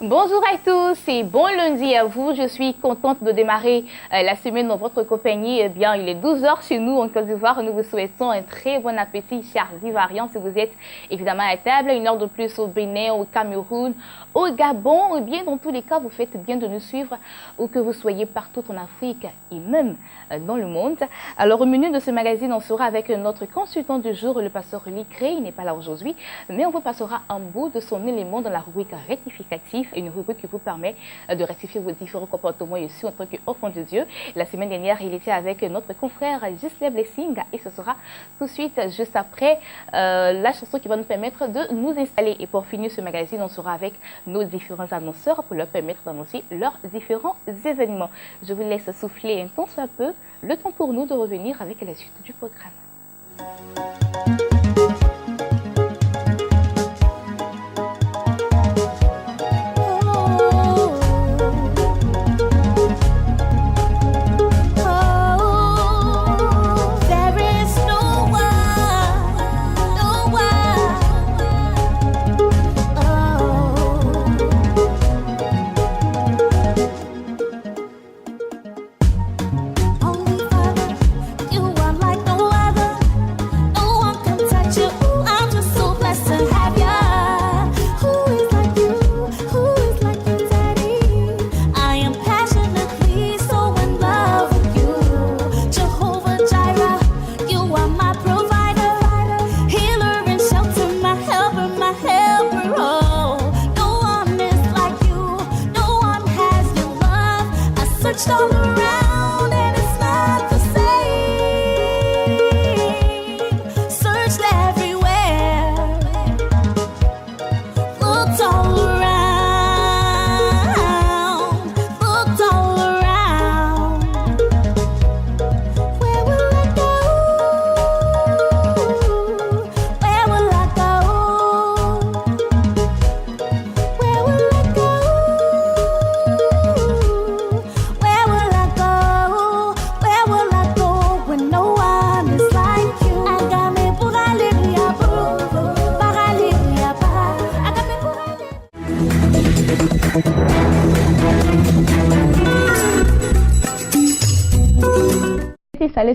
Bonjour à tous et bon lundi à vous. Je suis contente de démarrer la semaine dans votre compagnie. Eh bien, il est 12h chez nous en Côte d'Ivoire. Nous vous souhaitons un très bon appétit, chers Ivoiriens. Si vous êtes évidemment à table, une heure de plus au Bénin, au Cameroun, au Gabon, ou bien dans tous les cas, vous faites bien de nous suivre où que vous soyez partout en Afrique et même dans le monde. Alors, au menu de ce magazine, on sera avec notre consultant du jour, le pasteur Licré. Il n'est pas là aujourd'hui, mais on vous passera un bout de son élément dans la rubrique rectificative. Une rubrique qui vous permet de rectifier vos différents comportements ici en tant qu'enfant de Dieu. La semaine dernière, il était avec notre confrère Gisèle Blessing et ce sera tout de suite, juste après, la chanson qui va nous permettre de nous installer. Et pour finir ce magazine, on sera avec nos différents annonceurs pour leur permettre d'annoncer leurs différents événements. Je vous laisse souffler un temps soit peu, le temps pour nous de revenir avec la suite du programme.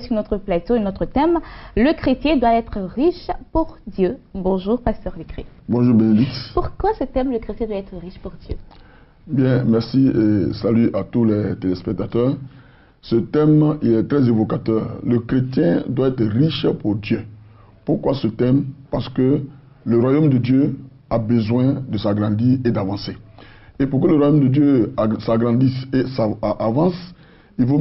Sur notre plateau et notre thème, le chrétien doit être riche pour Dieu. Bonjour, pasteur Licré. Bonjour, Bénédicte. Pourquoi ce thème, le chrétien doit être riche pour Dieu? Bien, merci et salut à tous les téléspectateurs. Ce thème, il est très évocateur. Le chrétien doit être riche pour Dieu. Pourquoi ce thème? Parce que le royaume de Dieu a besoin de s'agrandir et d'avancer. Et pour que le royaume de Dieu s'agrandisse et avance, il vaut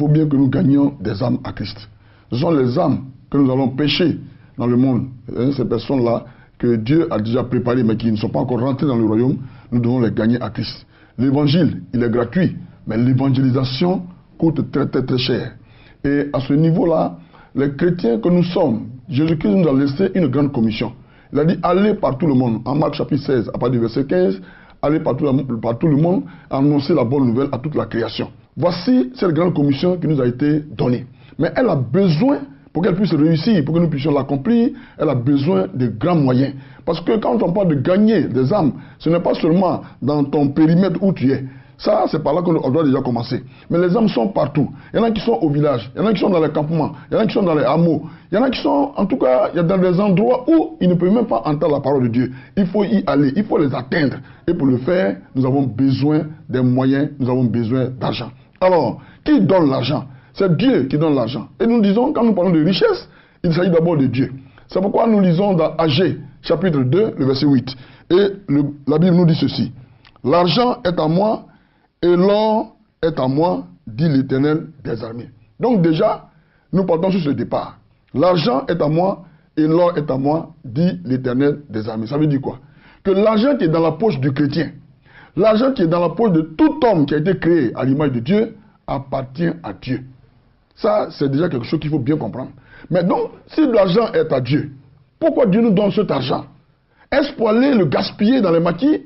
bien que nous gagnions des âmes à Christ. Ce sont les âmes que nous allons pêcher dans le monde. Et ces personnes-là que Dieu a déjà préparées mais qui ne sont pas encore rentrées dans le royaume, nous devons les gagner à Christ. L'évangile, il est gratuit, mais l'évangélisation coûte très très très cher. Et à ce niveau-là, les chrétiens que nous sommes, Jésus-Christ nous a laissé une grande commission. Il a dit, allez par tout le monde. En Marc chapitre 16, à partir du verset 15, allez par tout le monde, annoncer la bonne nouvelle à toute la création. Voici cette grande commission qui nous a été donnée. Mais elle a besoin, pour qu'elle puisse réussir, pour que nous puissions l'accomplir, elle a besoin de grands moyens. Parce que quand on parle de gagner des âmes, ce n'est pas seulement dans ton périmètre où tu es. Ça, c'est par là qu'on doit déjà commencer. Mais les âmes sont partout. Il y en a qui sont au village, il y en a qui sont dans les campements, il y en a qui sont dans les hameaux, il y en a qui sont, en tout cas, il y a dans des endroits où ils ne peuvent même pas entendre la parole de Dieu. Il faut y aller, il faut les atteindre. Et pour le faire, nous avons besoin des moyens, nous avons besoin d'argent. Alors, qui donne l'argent? C'est Dieu qui donne l'argent. Et nous disons, quand nous parlons de richesse, il s'agit d'abord de Dieu. C'est pourquoi nous lisons dans Agé, chapitre 2, le verset 8. Et la Bible nous dit ceci. L'argent est à moi et l'or est à moi, dit l'Éternel des armées. Donc déjà, nous partons sur ce départ. L'argent est à moi et l'or est à moi, dit l'Éternel des armées. Ça veut dire quoi? Que l'argent qui est dans la poche du chrétien, l'argent qui est dans la poche de tout homme qui a été créé à l'image de Dieu, appartient à Dieu. Ça, c'est déjà quelque chose qu'il faut bien comprendre. Mais donc, si l'argent est à Dieu, pourquoi Dieu nous donne cet argent? Est-ce pour aller le gaspiller dans les maquis?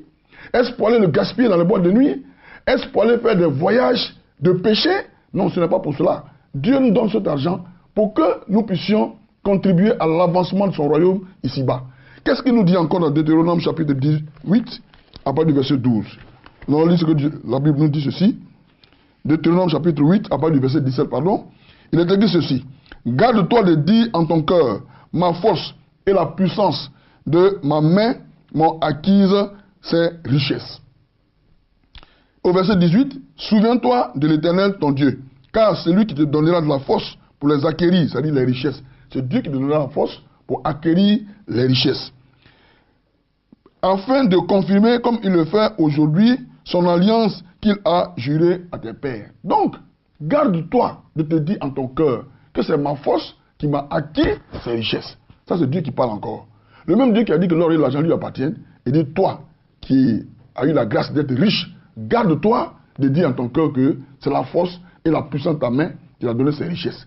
Est-ce pour aller le gaspiller dans les boîtes de nuit? Est-ce pour aller faire des voyages de péché? Non, ce n'est pas pour cela. Dieu nous donne cet argent pour que nous puissions contribuer à l'avancement de son royaume ici-bas. Qu'est-ce qu'il nous dit encore dans Deutéronome chapitre 18, à partir du verset 12? Nous allons lire ce que la Bible nous dit ceci. Deutéronome chapitre 8, à partir du verset 17, pardon. Il est écrit ceci. Garde-toi de dire en ton cœur, ma force et la puissance de ma main m'ont acquise ces richesses. Au verset 18, souviens-toi de l'Éternel ton Dieu, car c'est lui qui te donnera de la force pour les acquérir, c'est-à-dire les richesses. C'est Dieu qui te donnera la force pour acquérir les richesses. Afin de confirmer, comme il le fait aujourd'hui, son alliance qu'il a jurée à tes pères. Donc, garde-toi de te dire en ton cœur que c'est ma force qui m'a acquis ces richesses. Ça, c'est Dieu qui parle encore. Le même Dieu qui a dit que l'or et l'argent lui appartiennent, il dit, toi qui as eu la grâce d'être riche, garde-toi de dire en ton cœur que c'est la force et la puissance de ta main qui t'a donné ces richesses.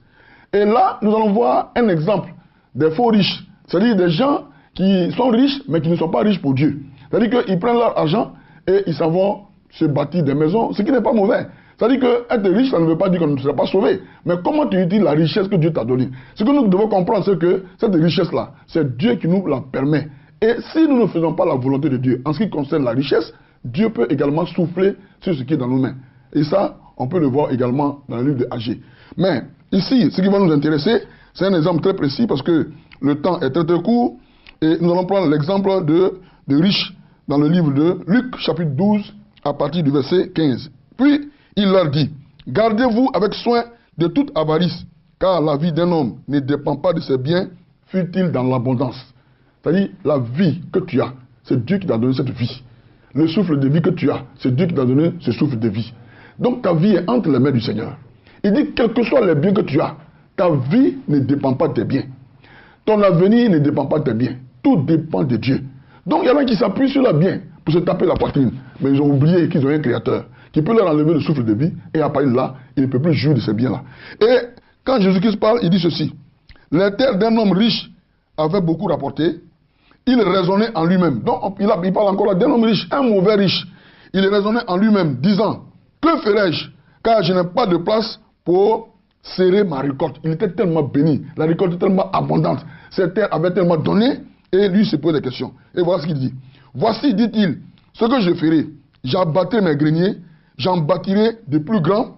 Et là, nous allons voir un exemple des faux riches, c'est-à-dire des gens qui sont riches, mais qui ne sont pas riches pour Dieu. C'est-à-dire qu'ils prennent leur argent et ils s'en vont se bâtir des maisons, ce qui n'est pas mauvais. C'est-à-dire qu'être riche, ça ne veut pas dire qu'on ne sera pas sauvé. Mais comment tu utilises la richesse que Dieu t'a donnée? Ce que nous devons comprendre, c'est que cette richesse-là, c'est Dieu qui nous la permet. Et si nous ne faisons pas la volonté de Dieu, en ce qui concerne la richesse, Dieu peut également souffler sur ce qui est dans nos mains. Et ça, on peut le voir également dans le livre de Agé. Mais ici, ce qui va nous intéresser, c'est un exemple très précis parce que le temps est très très court. Et nous allons prendre l'exemple de riches dans le livre de Luc, chapitre 12, à partir du verset 15. Puis, il leur dit, gardez-vous avec soin de toute avarice, car la vie d'un homme ne dépend pas de ses biens, fut-il dans l'abondance. C'est-à-dire, la vie que tu as, c'est Dieu qui t'a donné cette vie. Le souffle de vie que tu as, c'est Dieu qui t'a donné ce souffle de vie. Donc, ta vie est entre les mains du Seigneur. Il dit, quels que soient les biens que tu as, ta vie ne dépend pas de tes biens. Ton avenir ne dépend pas de tes biens. Tout dépend de Dieu. Donc, il y en a qui s'appuient sur leurs biens pour se taper la poitrine. Mais ils ont oublié qu'ils ont un créateur qui peut leur enlever le souffle de vie et à partir de là, il ne peut plus jouir de ces biens-là. Et quand Jésus-Christ parle, il dit ceci. Les terres d'un homme riche avaient beaucoup rapporté. Il raisonnait en lui-même. Donc, il parle encore là d'un homme riche, un mauvais riche. Il raisonnait en lui-même, disant, que ferai-je? Car je n'ai pas de place pour serrer ma récolte. Il était tellement béni. La récolte était tellement abondante. Cette terre avait tellement donné. Et lui se pose des questions. Et voilà ce qu'il dit. Voici, dit-il, ce que je ferai. J'abattrai mes greniers, j'en bâtirai de plus grands,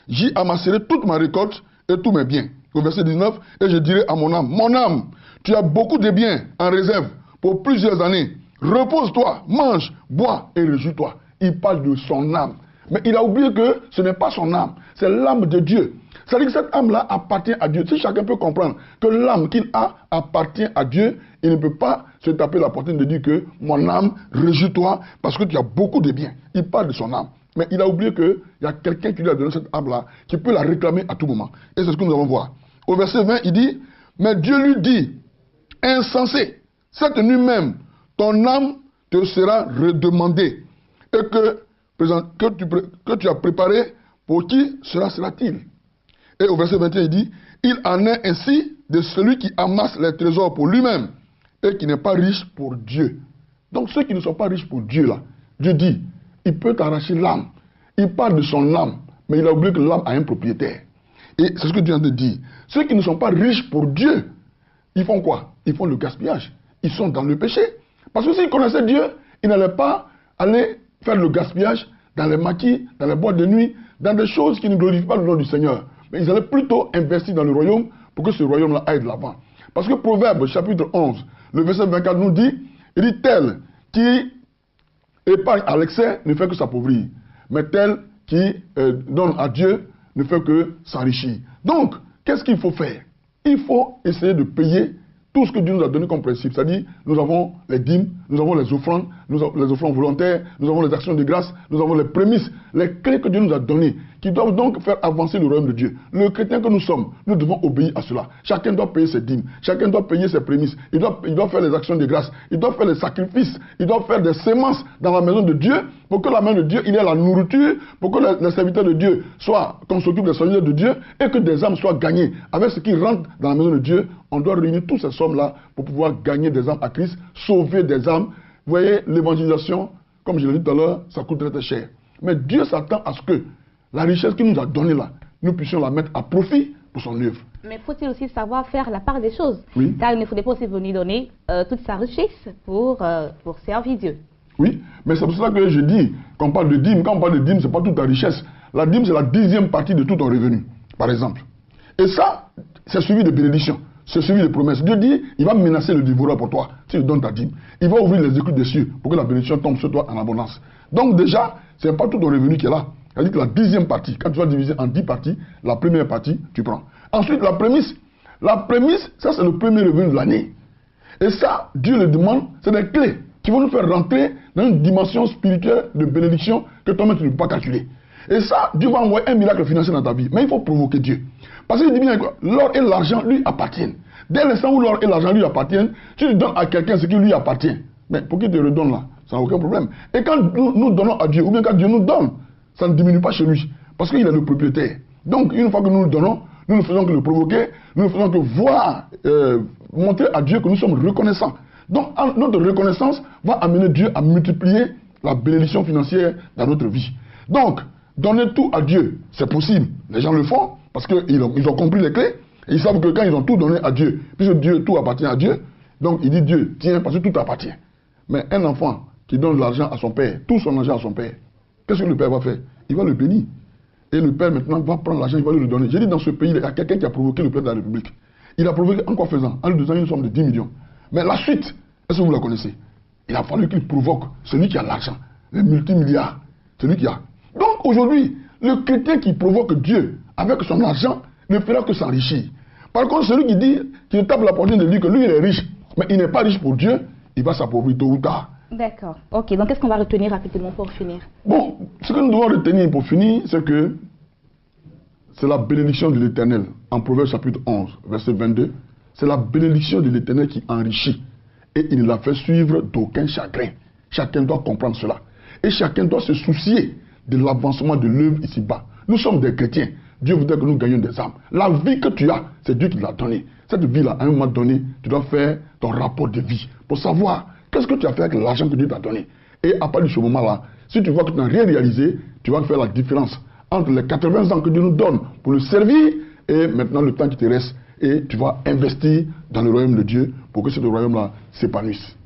j'y amasserai toute ma récolte et tous mes biens. Au verset 19, et je dirai à mon âme, tu as beaucoup de biens en réserve pour plusieurs années. Repose-toi, mange, bois et réjouis-toi. Il parle de son âme. Mais il a oublié que ce n'est pas son âme, c'est l'âme de Dieu. C'est-à-dire que cette âme-là appartient à Dieu. Si chacun peut comprendre que l'âme qu'il a appartient à Dieu, il ne peut pas se taper la poitrine de dire que mon âme, réjouis-toi parce que tu as beaucoup de biens. Il parle de son âme. Mais il a oublié qu'il y a quelqu'un qui lui a donné cette âme-là, qui peut la réclamer à tout moment. Et c'est ce que nous allons voir. Au verset 20, il dit, mais Dieu lui dit, insensé, cette nuit même, ton âme te sera redemandée. Et que tu as préparé, pour qui sera-t-il? Et au verset 21, il dit, il en est ainsi de celui qui amasse les trésors pour lui-même et qui n'est pas riche pour Dieu. Donc ceux qui ne sont pas riches pour Dieu, là, Dieu dit, il peut t'arracher l'âme. Il parle de son âme, mais il a oublié que l'âme a un propriétaire. Et c'est ce que Dieu vient de dire. Ceux qui ne sont pas riches pour Dieu, ils font quoi? Ils font le gaspillage. Ils sont dans le péché. Parce que s'ils connaissaient Dieu, ils n'allaient pas aller faire le gaspillage dans les maquis, dans les boîtes de nuit, dans des choses qui ne glorifient pas le nom du Seigneur. Mais ils allaient plutôt investir dans le royaume pour que ce royaume-là aille de l'avant. Parce que Proverbe, chapitre 11, le verset 24 nous dit, il dit, tel qui épargne à l'excès ne fait que s'appauvrir. Mais tel qui donne à Dieu ne fait que s'enrichir. Donc, qu'est-ce qu'il faut faire? Il faut essayer de payer tout ce que Dieu nous a donné comme principe. C'est-à-dire, nous avons les dîmes, nous avons les offrandes volontaires, nous avons les actions de grâce, nous avons les prémices, les clés que Dieu nous a données, qui doivent donc faire avancer le royaume de Dieu. Le chrétien que nous sommes, nous devons obéir à cela. Chacun doit payer ses dîmes, chacun doit payer ses prémices, il doit faire les actions de grâce, il doit faire les sacrifices, il doit faire des semences dans la maison de Dieu, pour que la main de Dieu, il ait la nourriture, pour que les serviteurs de Dieu soient, qu'on s'occupe des serviteurs de Dieu, et que des âmes soient gagnées. Avec ce qui rentre dans la maison de Dieu, on doit réunir toutes ces sommes-là pour pouvoir gagner des âmes à Christ, sauver des âmes. Vous voyez, l'évangélisation, comme je l'ai dit tout à l'heure, ça coûte très très cher. Mais Dieu s'attend à ce que la richesse qu'il nous a donnée là, nous puissions la mettre à profit pour son œuvre. Mais faut-il aussi savoir faire la part des choses? Oui. Car il ne faudrait pas aussi venir donner toute sa richesse pour servir Dieu. Oui, mais c'est pour cela que je dis qu'on parle de dîme. Quand on parle de dîme, ce n'est pas toute ta richesse. La dîme, c'est la 10e partie de tout ton revenu, par exemple. Et ça, c'est suivi de bénédictions, c'est suivi de promesses. Dieu dit, il va menacer le dévoreur pour toi, si tu donnes ta dîme. Il va ouvrir les écluses des cieux pour que la bénédiction tombe sur toi en abondance. Donc déjà, ce n'est pas tout ton revenu qui est là. C'est-à-dire que la 10e partie, quand tu vas diviser en 10 parties, la première partie, tu prends. Ensuite, la prémisse, ça c'est le premier revenu de l'année. Et ça, Dieu le demande, c'est des clés qui vont nous faire rentrer dans une dimension spirituelle de bénédiction que toi-même tu ne peux pas calculer. Et ça, Dieu va envoyer un miracle financier dans ta vie. Mais il faut provoquer Dieu. Parce qu'il dit bien que l'or et l'argent lui appartiennent. Dès l'instant où l'or et l'argent lui appartiennent, tu lui donnes à quelqu'un ce qui lui appartient. Mais pour qu'il te redonne là, ça n'a aucun problème. Et quand nous donnons à Dieu, ou bien quand Dieu nous donne, ça ne diminue pas chez lui. Parce qu'il est le propriétaire. Donc, une fois que nous le donnons, nous ne faisons que le provoquer, nous ne faisons que voir, montrer à Dieu que nous sommes reconnaissants. Donc, notre reconnaissance va amener Dieu à multiplier la bénédiction financière dans notre vie. Donc, donner tout à Dieu, c'est possible. Les gens le font parce qu'ils ont compris les clés. Et ils savent que quand ils ont tout donné à Dieu, puisque Dieu, tout appartient à Dieu, donc il dit Dieu, tiens, parce que tout appartient. Mais un enfant qui donne de l'argent à son père, tout son argent à son père, qu'est-ce que le père va faire? Il va le bénir. Et le père maintenant va prendre l'argent, il va lui donner. J'ai dit dans ce pays, il y a quelqu'un qui a provoqué le père de la République. Il a provoqué en quoi faisant? En lui donnant une somme de 10 millions. Mais la suite, est-ce que vous la connaissez? Il a fallu qu'il provoque celui qui a l'argent, les multimilliards, celui qui a. Donc aujourd'hui, le chrétien qui provoque Dieu avec son argent ne fera que s'enrichir. Par contre, celui qui dit, qui tape la poitrine de lui que lui il est riche, mais il n'est pas riche pour Dieu, il va s'appauvrir tôt ou tard. D'accord. Ok, donc qu'est-ce qu'on va retenir rapidement pour finir? Bon, ce que nous devons retenir pour finir, c'est que c'est la bénédiction de l'Éternel. En Proverbe chapitre 11, verset 22, c'est la bénédiction de l'Éternel qui enrichit. Et il ne la fait suivre d'aucun chagrin. Chacun doit comprendre cela. Et chacun doit se soucier de l'avancement de l'œuvre ici-bas. Nous sommes des chrétiens. Dieu voudrait que nous gagnions des âmes. La vie que tu as, c'est Dieu qui l'a donnée. Cette vie-là, à un moment donné, tu dois faire ton rapport de vie pour savoir qu'est-ce que tu as fait avec l'argent que Dieu t'a donné. Et à partir de ce moment-là, si tu vois que tu n'as rien réalisé, tu vas faire la différence entre les 80 ans que Dieu nous donne pour le servir et maintenant le temps qui te reste. Et tu vas investir dans le royaume de Dieu pour que ce royaume-là s'épanouisse.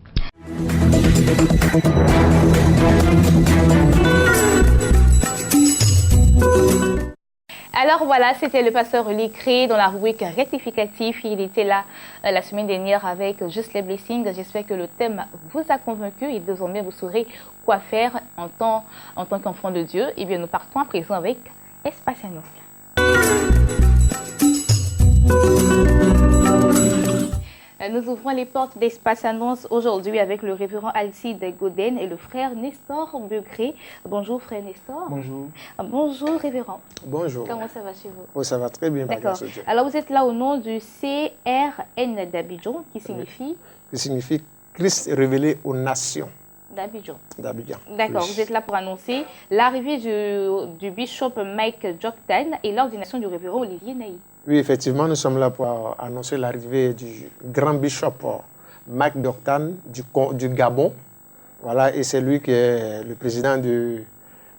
Alors voilà, c'était le pasteur Lécré dans la rubrique rectificatif. Il était là la semaine dernière avec Just les Blessings. J'espère que le thème vous a convaincu et désormais vous saurez quoi faire en tant qu'enfant de Dieu. Et bien nous partons à présent avec Espace Annonce. Nous ouvrons les portes d'Espace Annonce aujourd'hui avec le révérend Alcide Gauden et le frère Nestor Begré. Bonjour frère Nestor. Bonjour. Bonjour révérend. Bonjour. Comment ça va chez vous? Oh, ça va très bien. D'accord. Alors vous êtes là au nom du CRN d'Abidjan qui signifie? Qui signifie Christ révélé aux nations. D'Abidjan. D'Abidjan. D'accord, oui. Vous êtes là pour annoncer l'arrivée du bishop Mike Joktan et l'ordination du révérend Olivier Naï. Oui, effectivement, nous sommes là pour annoncer l'arrivée du grand bishop Mike Joktan du Gabon. Voilà, et c'est lui qui est le président de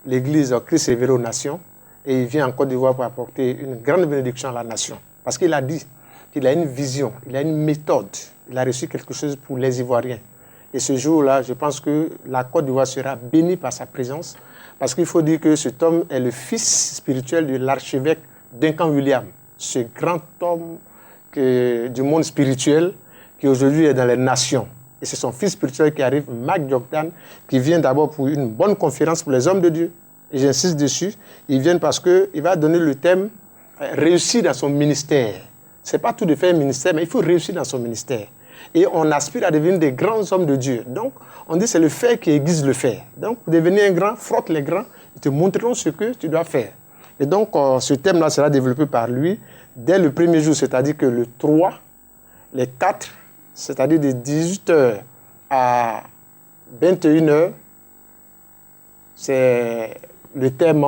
l'église Christ révélé aux nations. Et il vient en Côte d'Ivoire pour apporter une grande bénédiction à la nation. Parce qu'il a dit qu'il a une vision, il a une méthode. Il a reçu quelque chose pour les Ivoiriens. Et ce jour-là, je pense que la Côte d'Ivoire sera bénie par sa présence. Parce qu'il faut dire que cet homme est le fils spirituel de l'archevêque Duncan William. Ce grand homme du monde spirituel qui aujourd'hui est dans les nations. Et c'est son fils spirituel qui arrive, Mike Joktan, qui vient d'abord pour une bonne conférence pour les hommes de Dieu. Et j'insiste dessus, il vient parce qu'il va donner le thème « Réussir dans son ministère ». Ce n'est pas tout de faire un ministère, mais il faut réussir dans son ministère. Et on aspire à devenir des grands hommes de Dieu. Donc, on dit que c'est le faire qui aiguise le faire. Donc, pour devenir un grand, frotte les grands, ils te montreront ce que tu dois faire. Et donc, ce thème-là sera développé par lui dès le premier jour, c'est-à-dire que le 3, les 4, c'est-à-dire de 18h à 21h, c'est le thème,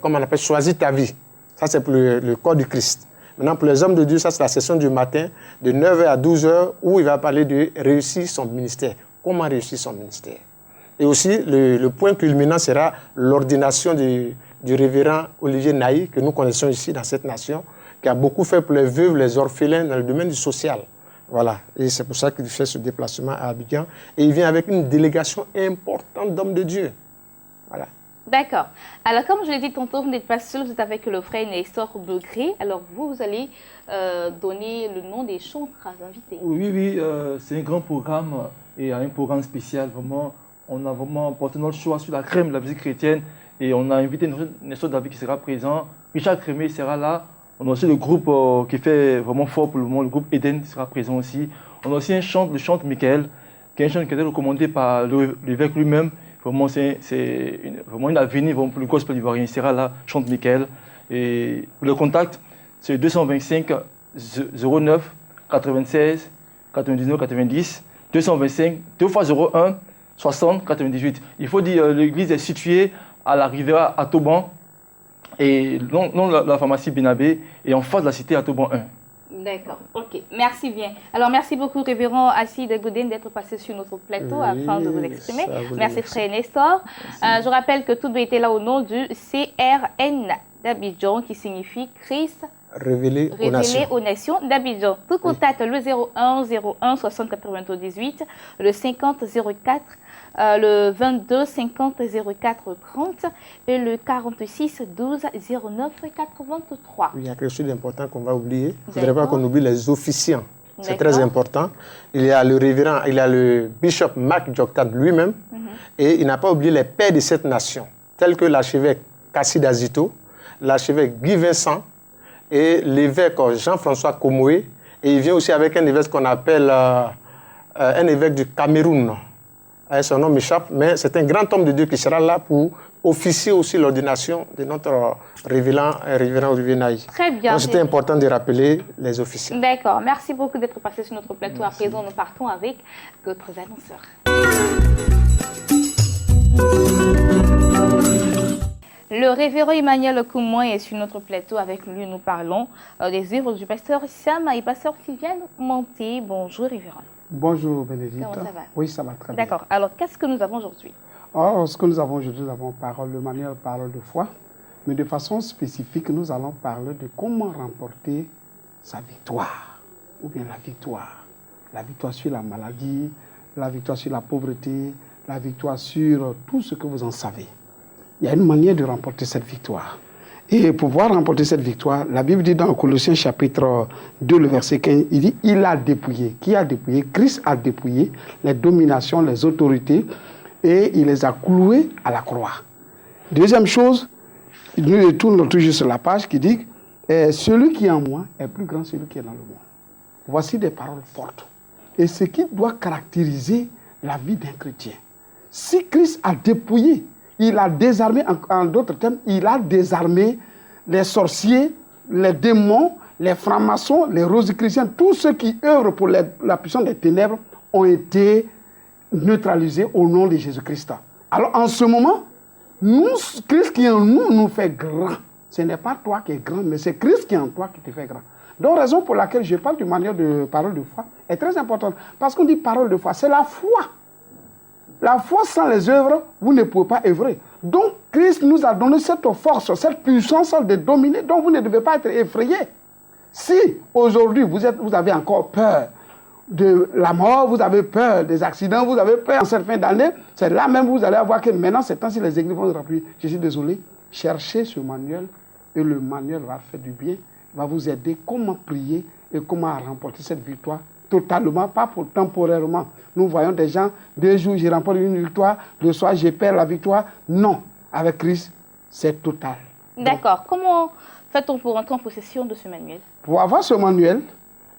comment on appelle, choisis ta vie. Ça, c'est pour le corps du Christ. Maintenant, pour les hommes de Dieu, ça, c'est la session du matin, de 9h à 12h, où il va parler de réussir son ministère. Comment réussir son ministère. Et aussi, le point culminant sera l'ordination du révérend Olivier Naï, que nous connaissons ici dans cette nation, qui a beaucoup fait pour les veuves, les orphelins dans le domaine du social. Voilà, et c'est pour ça qu'il fait ce déplacement à Abidjan. Et il vient avec une délégation importante d'hommes de Dieu. Voilà. D'accord. Alors, comme je l'ai dit tantôt, vous n'êtes pas seul, vous êtes avec le frère Nestor Begré. Alors, vous allez donner le nom des chantres invités. Oui, c'est un grand programme et un programme spécial. Vraiment, on a vraiment porté notre choix sur la crème de la musique chrétienne et on a invité Nestor David qui sera présent. Richard Crémé sera là. On a aussi le groupe qui fait vraiment fort pour le moment, le groupe Eden qui sera présent aussi. On a aussi un chant, le chant Michael, qui est un chant qui a été recommandé par l'évêque lui-même. Vraiment, c'est vraiment une avenir pour le gospel ivoirien. Il sera là, chante Michael. Et pour le contact, c'est 225 09 96 99 90 225 2 x 01 60 98. Il faut dire l'église est située à la rivière Atoban et non la pharmacie Benabé et en face de la cité Atoban 1. D'accord, ok, merci bien. Alors, merci beaucoup, révérend Acide Gouden, d'être passé sur notre plateau afin de vous exprimer. Merci, frère Nestor. Je rappelle que tout était là au nom du CRN d'Abidjan, qui signifie Christ révélé aux nations d'Abidjan. Tout contact le 01 01 60 98, le 50 04, le 22 50 04 30 et le 46 12 09 83. Il y a quelque chose d'important qu'on va oublier. Il ne faudrait pas qu'on oublie les officiants. C'est très important. Il y a le révérend, il y a le bishop Marc Djoktan lui-même, et il n'a pas oublié les pères de cette nation, tels que l'archevêque Kassid Azito, l'archevêque Guy Vincent et l'évêque Jean-François Komoé. Et il vient aussi avec un évêque qu'on appelle un évêque du Cameroun. Son nom m'échappe, mais c'est un grand homme de Dieu qui sera là pour officier aussi l'ordination de notre révérend Olivier Naï. Très bien. C'était important de rappeler les officiers. D'accord. Merci beaucoup d'être passé sur notre plateau. À présent, nous partons avec d'autres annonceurs. Le révérend Emmanuel Koumoy est sur notre plateau. Avec lui, nous parlons des œuvres du pasteur Sam et pasteur Sylviane Monté. Bonjour, révérend. Bonjour, Bénédicte. Comment ça va? Oui, ça va très bien. D'accord. Alors, qu'est-ce que nous avons aujourd'hui? Alors, ce que nous avons aujourd'hui, nous avons parole de manière, parole de foi. Mais de façon spécifique, nous allons parler de comment remporter sa victoire. Ou bien la victoire. La victoire sur la maladie, la victoire sur la pauvreté, la victoire sur tout ce que vous en savez. Il y a une manière de remporter cette victoire. Et pour pouvoir remporter cette victoire, la Bible dit dans Colossiens chapitre 2, le verset 15, il dit, il a dépouillé. Qui a dépouillé? Christ a dépouillé les dominations, les autorités, et il les a clouées à la croix. Deuxième chose, il nous retourne toujours sur la page qui dit, celui qui est en moi est plus grand que celui qui est dans le monde. Voici des paroles fortes. Et ce qui doit caractériser la vie d'un chrétien. Si Christ a dépouillé, il a désarmé, en d'autres termes, il a désarmé les sorciers, les démons, les francs-maçons, les rosicruciens, tous ceux qui œuvrent pour la puissance des ténèbres ont été neutralisés au nom de Jésus-Christ. Alors en ce moment, nous, Christ qui est en nous, nous fait grand. Ce n'est pas toi qui es grand, mais c'est Christ qui est en toi qui te fait grand. Donc raison pour laquelle je parle d'une manière de parole de foi est très importante. Parce qu'on dit parole de foi, c'est la foi. La foi sans les œuvres, vous ne pouvez pas œuvrer. Donc, Christ nous a donné cette force, cette puissance de dominer, donc vous ne devez pas être effrayé. Si aujourd'hui vous avez encore peur de la mort, vous avez peur des accidents, vous avez peur en cette fin d'année, c'est là même vous allez voir que maintenant, c'est temps si les églises vont se remplir. Je suis désolé, cherchez ce manuel et le manuel va faire du bien, va vous aider comment prier et comment remporter cette victoire. Totalement, pas pour temporairement. Nous voyons des gens, 2 jours, je remporte une victoire, le soir, je perds la victoire. Non, avec Christ, c'est total. D'accord. Comment fait-on pour entrer en possession de ce manuel? Pour avoir ce manuel,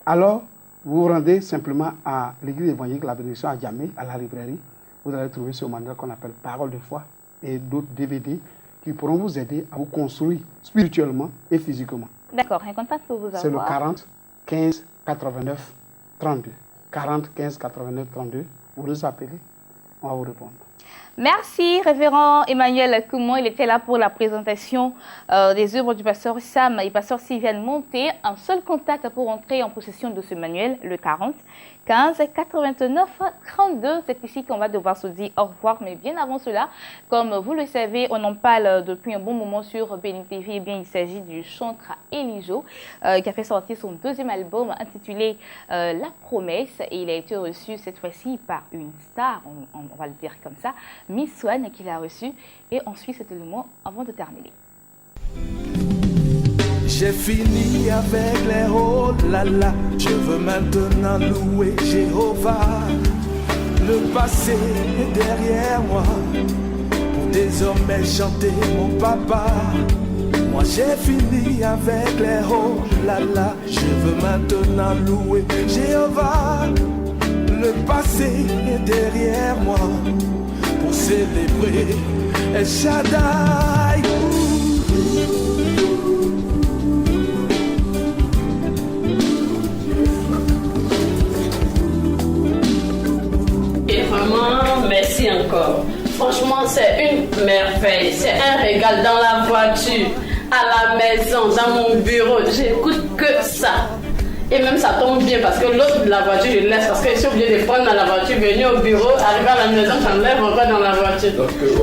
alors, vous vous rendez simplement à l'église évangélique, la bénédiction à Djamé, à la librairie. Vous allez trouver ce manuel qu'on appelle Parole de foi et d'autres DVD qui pourront vous aider à vous construire spirituellement et physiquement. D'accord. Un contact pour vous avoir. C'est le 40 15 89 32. 40 15 89 32. Vous nous appelez, on va vous répondre. Merci, révérend Emmanuel Koumon. Il était là pour la présentation des œuvres du pasteur Sam et pasteur Sylviane Monté. Un seul contact pour entrer en possession de ce manuel, le 40 15 89 32. C'est ici qu'on va devoir se dire au revoir. Mais bien avant cela, comme vous le savez, on en parle depuis un bon moment sur Béni TV. Eh bien, il s'agit du chantre Elijo qui a fait sortir son deuxième album intitulé La Promesse. Et il a été reçu cette fois-ci par une star, on va le dire comme ça, Miss Swan, qui l'a reçu. Et ensuite, c'était le mot avant de terminer. J'ai fini avec les oh là là. Je veux maintenant louer Jéhovah. Le passé est derrière moi, pour désormais chanter mon papa. Moi j'ai fini avec les oh là là. Je veux maintenant louer Jéhovah. Le passé est derrière moi, pour célébrer El Shaddai. Et vraiment, merci encore. Franchement, c'est une merveille. C'est un régal dans la voiture, à la maison, dans mon bureau. J'écoute que ça. Et même ça tombe bien parce que l'autre de la voiture, je laisse parce que je suis obligée de prendre dans la voiture, venir au bureau, arriver à la maison, j'enlève encore dans la voiture.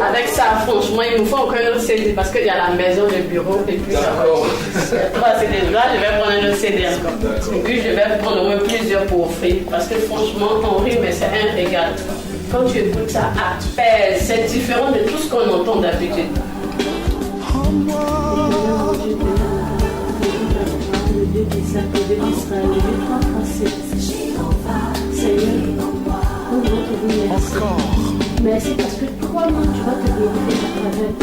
Avec ça, franchement, il nous faut encore un autre CD parce qu'il y a la maison, le bureau et puis la voiture. Il y a 3 CD. Là, je vais prendre un autre CD encore. Et puis, je vais prendre au moins plusieurs pour offrir parce que franchement, on rit, mais c'est un régal. Quand tu écoutes ça, appelle. C'est différent de tout ce qu'on entend d'habitude. Le Dieu qui s'appelle Israël, le Dieu français. Seigneur, nous voulons te dire merci. Merci parce que toi-même tu vas te glorifier à travers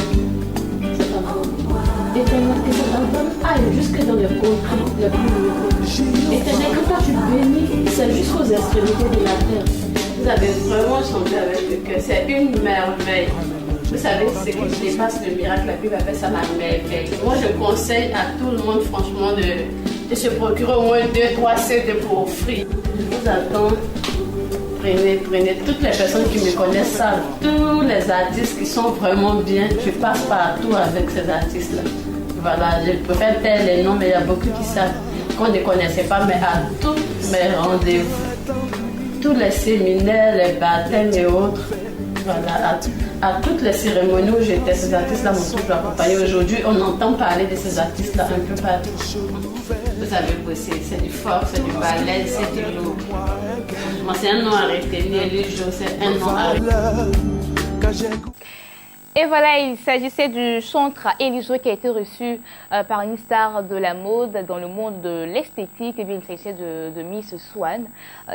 cet album. Éternel, que cet album aille jusque dans les contrées les plus reculées. Éternel, que toi tu bénis, c'est jusqu'aux extrémités de la terre. Vous avez vraiment chanté avec le cœur, c'est une merveille. Vous savez, ce qui dépasse le miracle, la Bible appelle ça la merveille. Moi, je conseille à tout le monde, franchement, de se procurer au moins 2-3 CD pour offrir. Je vous attends. Prenez. Toutes les personnes qui me connaissent savent. Tous les artistes qui sont vraiment bien, je passe partout avec ces artistes-là. Voilà, je préfère taire les noms, mais il y a beaucoup qui savent, qu'on ne connaissait pas, mais à tous mes rendez-vous, tous les séminaires, les baptêmes et autres. Voilà, à toutes les cérémonies où j'étais, ces artistes-là m'ont toujours accompagné. Aujourd'hui, on entend parler de ces artistes-là un peu partout. Vous avez bossé, c'est du fort, c'est du ballet, c'est du lourd. Moi, c'est un nom à retenir, les jours, c'est un nom à retenir. Et voilà, il s'agissait du chantre Elijo qui a été reçu par une star de la mode dans le monde de l'esthétique. Et bien, il s'agissait de Miss Swan.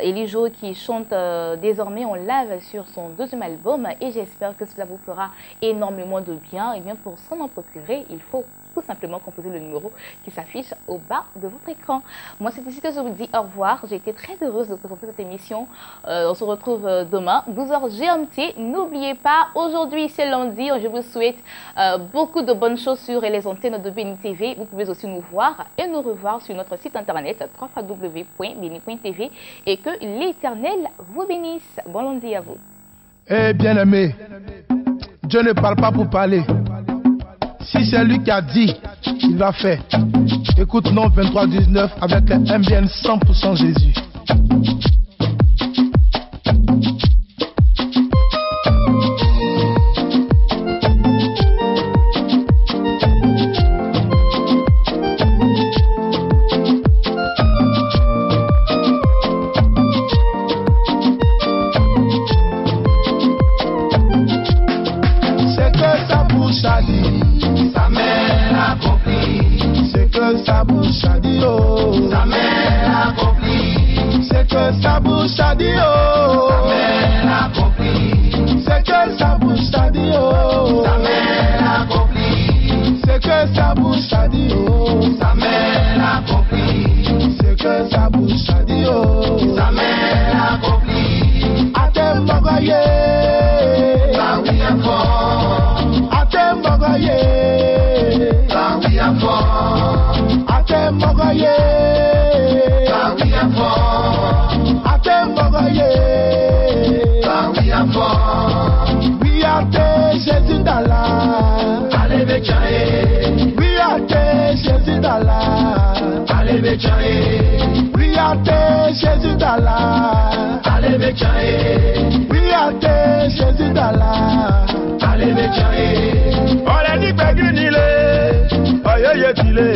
Elijo qui chante désormais en live sur son deuxième album. Et j'espère que cela vous fera énormément de bien. Et bien, pour s'en procurer, il faut tout simplement composer le numéro qui s'affiche au bas de votre écran. Moi, c'est ici que je vous dis au revoir. J'ai été très heureuse de présenter cette émission. On se retrouve demain, 12h GMT. N'oubliez pas, aujourd'hui, c'est lundi. Je vous souhaite beaucoup de bonnes choses sur les antennes de Béni TV. Vous pouvez aussi nous voir et nous revoir sur notre site internet www.beni.tv et que l'Éternel vous bénisse. Bon lundi à vous. Eh bien aimé, Dieu ne parle pas pour parler. Si c'est lui qui a dit, il va faire. Écoute non 23-19 avec un MBN 100% Jésus. C'est que sa bouche a dit. Sa mère accomplit ce que sa bouche a dit, oh. Sa mère accomplit ce que sa bouche a dit, oh. Sa mère accomplit ce que sa bouche a dit, oh. Sa mère accomplit ce que sa bouche a dit, oh. Sa mère accomplit ce que sa bouche a dit, oh. Sa mère accomplit à tes magaillés, là oui à fort, à tes magaillés. Là oui à fort, à tes magaillés. Là oui à fort, à tes magaillés. Là oui à fort. Priate Jésus d'Allah. Allez méchaé. Priate Jésus d'Allah. Allez méchaé. Olé ni pegini le. Oyoye tile.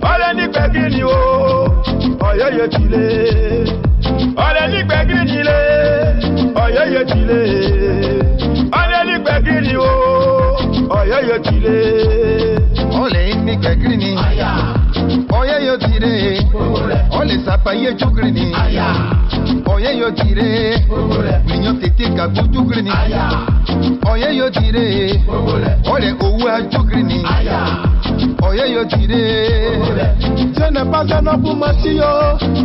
Olé ni pegini o. Oyoye tile. Olé ni pegini le. Oyoye tile. Olé ni pegini o. Oyoye tile. Olé ni pegini. Oye yo tire, ole sapaye chukrini. Oye yo tire, niño tete kaku chukrini. Oye yo tire, ole oua chukrini. Oye yo tire. Je n'ai pas un homme pour mentir,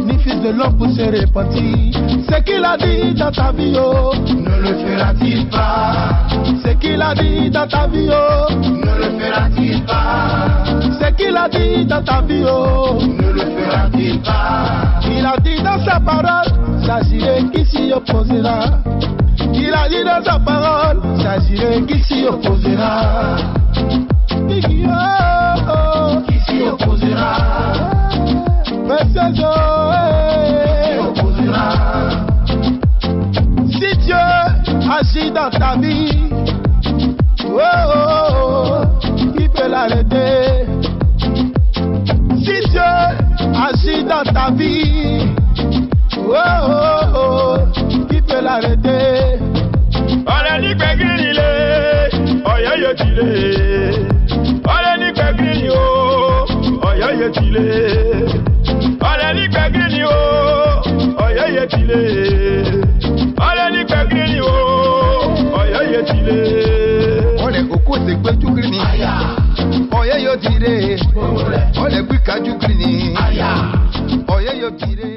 ni fils de l'homme pour se repentir. Ce qu'il a dit dans ta vie, ne le fera-t-il pas? Ce qu'il a dit dans ta vie, ne le fera-t-il pas? Ce qu'il a dit dans ta vie, ne le fera-t-il pas? Il a dit dans sa parole, s'agirait qui s'y opposera. Il a dit dans sa parole, s'agirait qui s'y opposera. Qui s'y opposera? Qui s'y opposera? Si Dieu agit dans ta vie, qui peut l'arrêter? Si Dieu agit dans ta vie, qui peut l'arrêter? Olé ni pegini le. Oyoye tile. Olé ni pegini o. Oyoye tile. Olé ni pegini o. Oyoye tile. Olé ni pegini o. Oyoye tile. Olé oko se gbe chukrini. Oye yo tire. Olé gbika chukrini. Oye yo tire.